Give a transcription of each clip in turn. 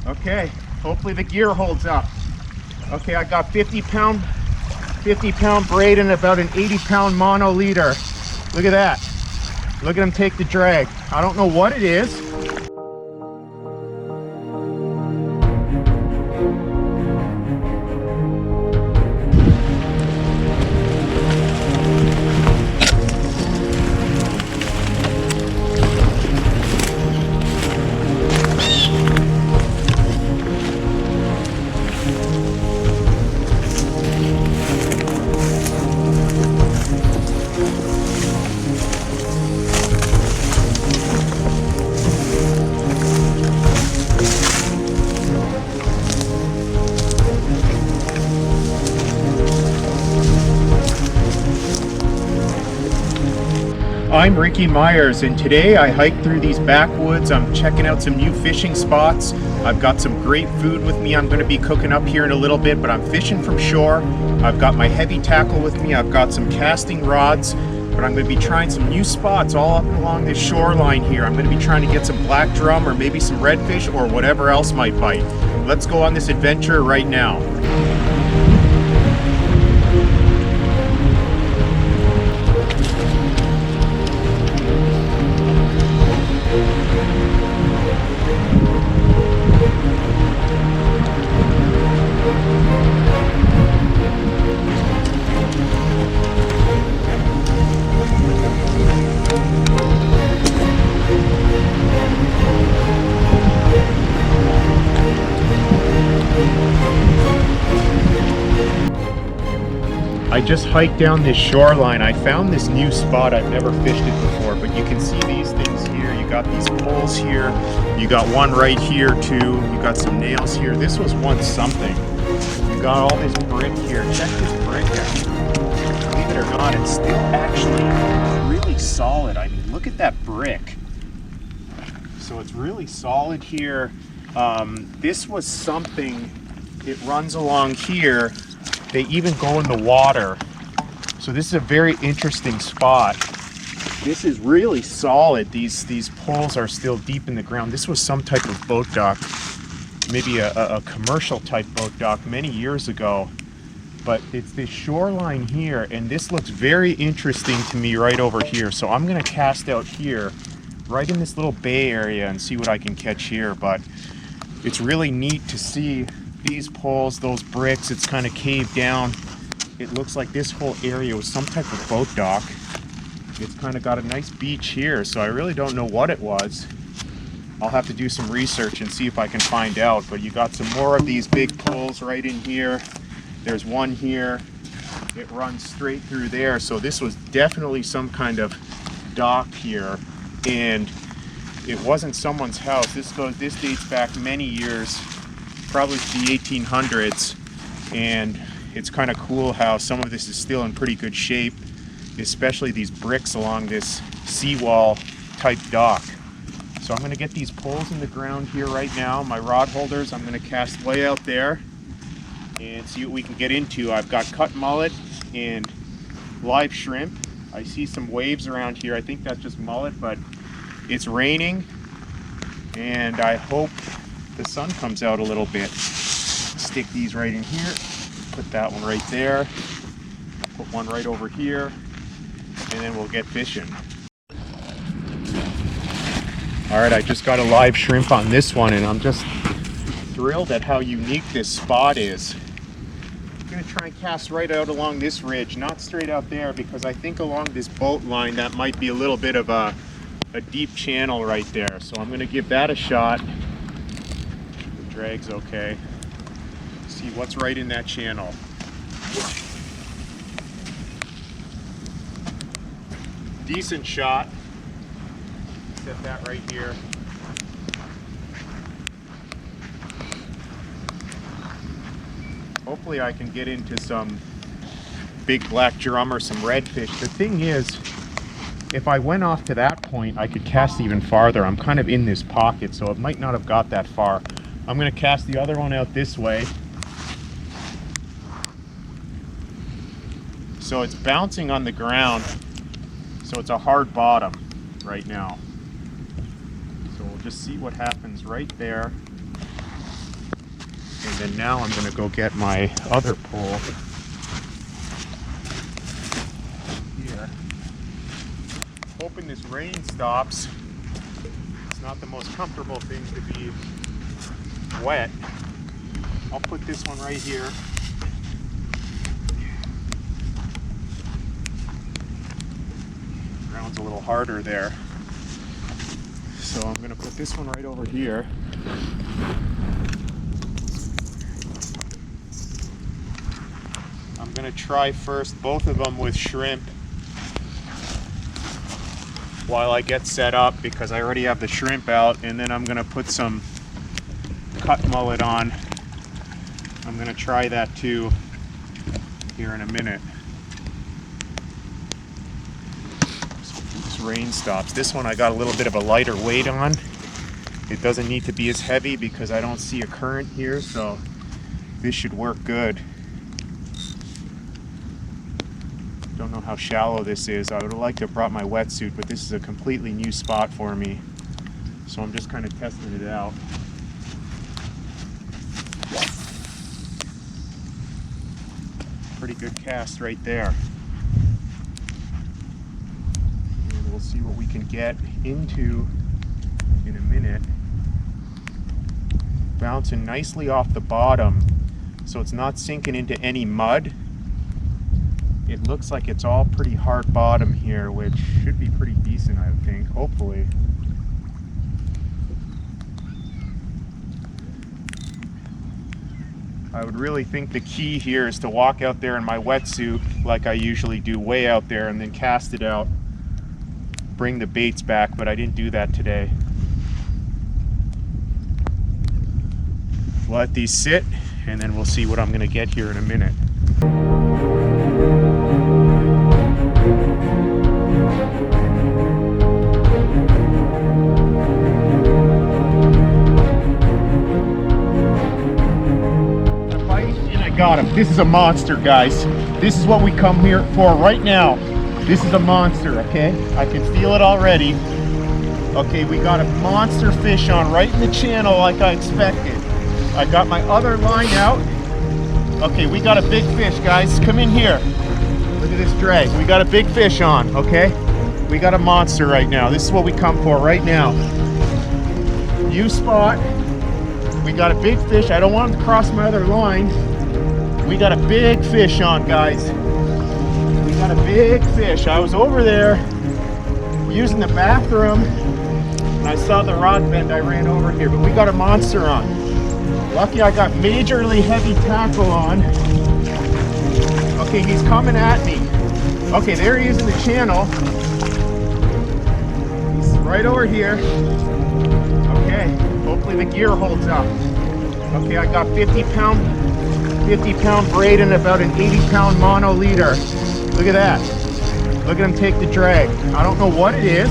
Okay, hopefully the gear holds up. Okay, I got 50-pound braid and about an 80-pound mono leader. Look at that. Look at him take the drag. I don't know what it is. I'm Ricky Myers, and today I hiked through these backwoods. I'm checking out some new fishing spots. I've got some great food with me I'm going to be cooking up here in a little bit, but I'm fishing from shore. I've got my heavy tackle with me. I've got some casting rods, but I'm going to be trying some new spots all up along this shoreline here. I'm going to be trying to get some black drum or maybe some redfish or whatever else might bite. Let's go on this adventure right now. I just hiked down this shoreline. I found this new spot. I've never fished it before, but you can see these things here. You got these poles here. You got one right here too. You got some nails here. This was once something. You got all this brick here. Check this brick out. Believe it or not, it's still actually really solid. I mean, look at that brick. So it's really solid here. This was something, it runs along here. They even go in the water. So this is a very interesting spot. This is really solid. These poles are still deep in the ground. This was some type of boat dock, maybe a commercial type boat dock many years ago. But it's this shoreline here, and this looks very interesting to me right over here. So I'm gonna cast out here, right in this little bay area, and see what I can catch here. But it's really neat to see these poles, those bricks. It's kind of caved down. It looks like this whole area was some type of boat dock. It's kind of got a nice beach here, so I really don't know what it was. I'll have to do some research and see if I can find out. But you got some more of these big poles right in here. There's one here. It runs straight through there. So this was definitely some kind of dock here, and it wasn't someone's house. This dates back many years, probably to the 1800s, and it's kind of cool how some of this is still in pretty good shape, especially these bricks along this seawall type dock. So I'm going to get these poles in the ground here right now. My rod holders, I'm going to cast way out there and see what we can get into. I've got cut mullet and live shrimp. I see some waves around here. I think that's just mullet, but it's raining, and I hope the sun comes out a little bit. Stick these right in here. Put that one right there. Put one right over here, and then we'll get fishing. All right, I just got a live shrimp on this one, and I'm just thrilled at how unique this spot is. I'm gonna try and cast right out along this ridge, not straight out there, because I think along this boat line that might be a little bit of a deep channel right there. So I'm gonna give that a shot. The drag's okay. See what's right in that channel. Decent shot. Set that right here. Hopefully I can get into some big black drum or some redfish. The thing is, if I went off to that point, I could cast even farther. I'm kind of in this pocket, so it might not have got that far. I'm going to cast the other one out this way. So it's bouncing on the ground, so it's a hard bottom right now. So we'll just see what happens right there. And then now I'm gonna go get my other pole here. Hoping this rain stops. It's not the most comfortable thing to be wet. I'll put this one right here. Ground's a little harder there. So I'm gonna put this one right over here. I'm gonna try first both of them with shrimp while I get set up, because I already have the shrimp out, and then I'm gonna put some cut mullet on. I'm gonna try that too here in a minute. So this rain stops. This one I got a little bit of a lighter weight on. It doesn't need to be as heavy because I don't see a current here, so this should work good. Don't know how shallow this is. I would have liked to have brought my wetsuit, but this is a completely new spot for me. So I'm just kind of testing it out. Pretty good cast right there. And we'll see what we can get into in a minute. Bouncing nicely off the bottom, so it's not sinking into any mud. It looks like it's all pretty hard bottom here, which should be pretty decent, I think, hopefully. I would really think the key here is to walk out there in my wetsuit like I usually do, way out there, and then cast it out, bring the baits back, but I didn't do that today. Let these sit, and then we'll see what I'm gonna get here in a minute. Got him. This is a monster, guys. This is what we come here for right now. This is a monster, okay? I can feel it already. Okay, we got a monster fish on right in the channel like I expected. I got my other line out. Okay, we got a big fish, guys. Come in here. Look at this drag. We got a big fish on, okay? We got a monster right now. This is what we come for right now. New spot. We got a big fish. I don't want him to cross my other line. We got a big fish on, guys. We got a big fish. I was over there using the bathroom and I saw the rod bend. I ran over here, but we got a monster on. Lucky I got majorly heavy tackle on. Okay, he's coming at me. Okay, there he is in the channel. He's right over here. Okay, hopefully the gear holds up. Okay, I got 50 pound braid and about an 80 pound mono leader. Look at that. Look at him take the drag. I don't know what it is.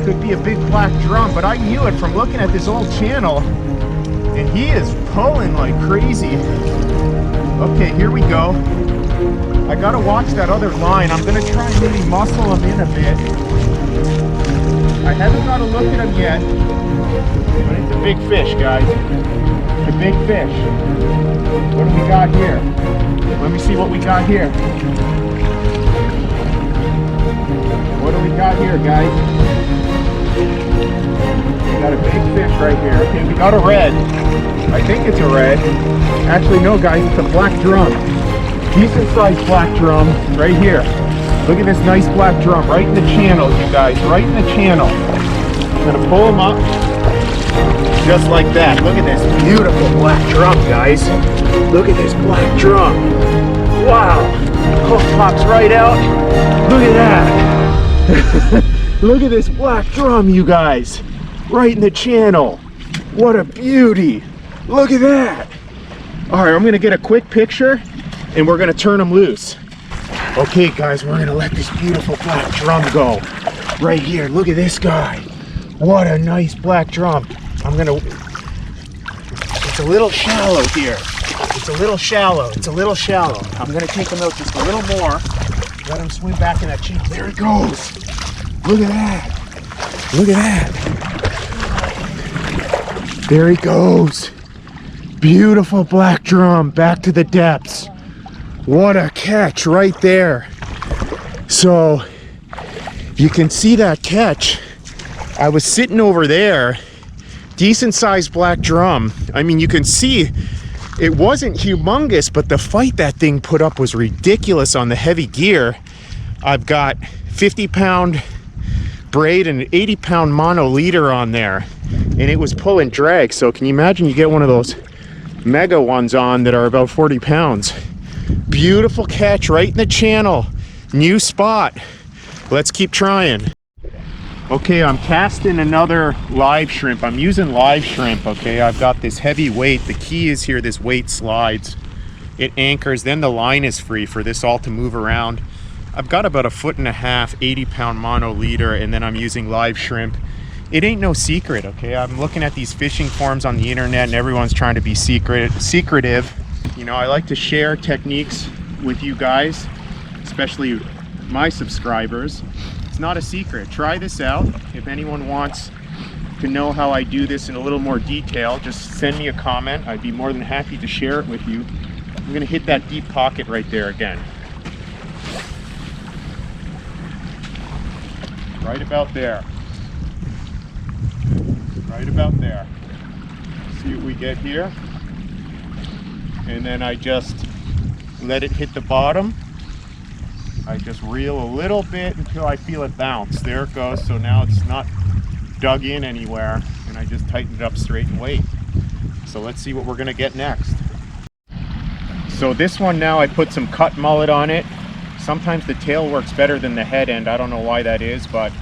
Could be a big black drum, but I knew it from looking at this old channel, and he is pulling like crazy. Okay, here we go. I gotta watch that other line. I'm gonna try and maybe muscle him in a bit. I haven't got a look at him yet, but it's a big fish, guys. It's a big fish. What do we got here? Let me see what we got here. What do we got here, guys? We got a big fish right here. Okay, we got a red. I think it's a red. Actually, no, guys, it's a black drum. Decent sized black drum right here. Look at this nice black drum right in the channel, you guys. Right in the channel. I'm gonna pull him up. Just like that. Look at this beautiful black drum, guys. Look at this black drum. Wow. Hook pops right out. Look at that. Look at this black drum, you guys. Right in the channel. What a beauty. Look at that. All right, I'm going to get a quick picture and we're going to turn him loose. Okay, guys, we're going to let this beautiful black drum go. Right here. Look at this guy. What a nice black drum. It's a little shallow here. It's a little shallow. It's a little shallow. I'm gonna take him out just a little more. Let him swim back in that channel. There he goes. Look at that. Look at that. There he goes. Beautiful black drum, back to the depths. What a catch right there. So you can see that catch. I was sitting over there, decent sized black drum. I mean, you can see it wasn't humongous, but the fight that thing put up was ridiculous on the heavy gear. I've got 50-pound braid and an 80-pound mono leader on there, and it was pulling drag. So can you imagine you get one of those mega ones on that are about 40 pounds. Beautiful catch right in the channel. New spot. Let's keep trying. Okay, I'm casting another live shrimp. I'm using live shrimp, okay? I've got this heavy weight. The key is here, this weight slides. It anchors, then the line is free for this all to move around. I've got about 1.5 foot, 80-pound mono leader, and then I'm using live shrimp. It ain't no secret, okay? I'm looking at these fishing forums on the internet and everyone's trying to be secretive. You know, I like to share techniques with you guys, especially my subscribers. It's not a secret. Try this out. If anyone wants to know how I do this in a little more detail, just send me a comment. I'd be more than happy to share it with you. I'm gonna hit that deep pocket right there again. Right about there. Right about there. See what we get here. And then I just let it hit the bottom. I just reel a little bit until I feel it bounce. There it goes. So now it's not dug in anywhere, and I just tighten it up straight and wait. So let's see what we're gonna get next. So this one now, I put some cut mullet on it. Sometimes the tail works better than the head end. I don't know why that is, but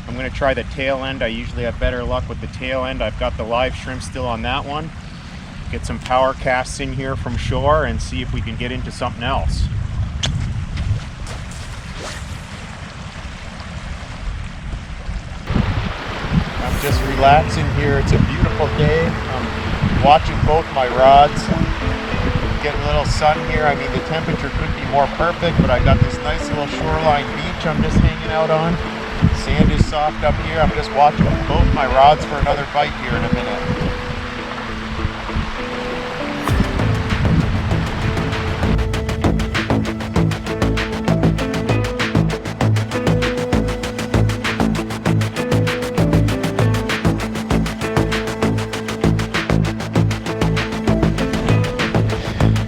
I'm gonna try the tail end. I usually have better luck with the tail end. I've got the live shrimp still on that one. Get some power casts in here from shore and see if we can get into something else. I'm just relaxing here. It's a beautiful day. I'm watching both my rods. Getting a little sun here. I mean, the temperature could be more perfect, but I got this nice little shoreline beach I'm just hanging out on. Sand is soft up here. I'm just watching both my rods for another bite here in a minute.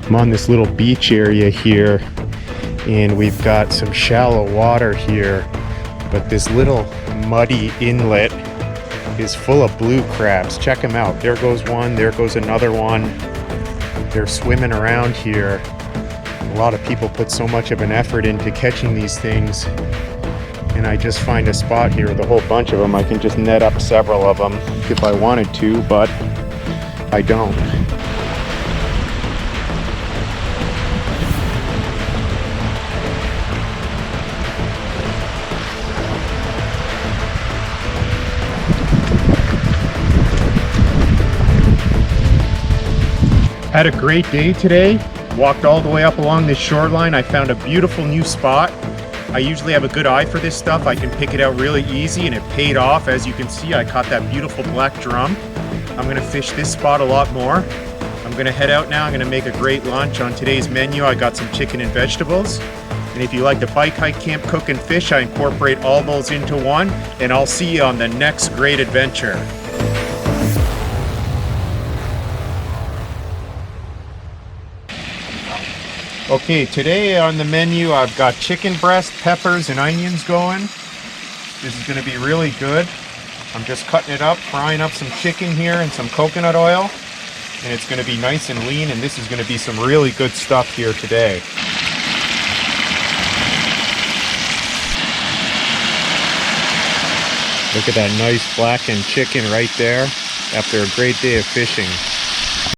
I'm on this little beach area here, and we've got some shallow water here, but this little muddy inlet is full of blue crabs. Check them out. There goes one, there goes another one. They're swimming around here. A lot of people put so much of an effort into catching these things, and I just find a spot here with a whole bunch of them. I can just net up several of them if I wanted to, but I don't. Had a great day today. Walked all the way up along this shoreline. I found a beautiful new spot. I usually have a good eye for this stuff. I can pick it out really easy, and it paid off. As you can see, I caught that beautiful black drum. I'm gonna fish this spot a lot more. I'm gonna head out now. I'm gonna make a great lunch. On today's menu, I got some chicken and vegetables. And if you like to bike, hike, camp, cook, and fish, I incorporate all those into one. And I'll see you on the next great adventure. Okay, today on the menu I've got chicken breast, peppers, and onions going. This is going to be really good. I'm just cutting it up, frying up some chicken here and some coconut oil. And it's going to be nice and lean, and this is going to be some really good stuff here today. Look at that nice blackened chicken right there after a great day of fishing.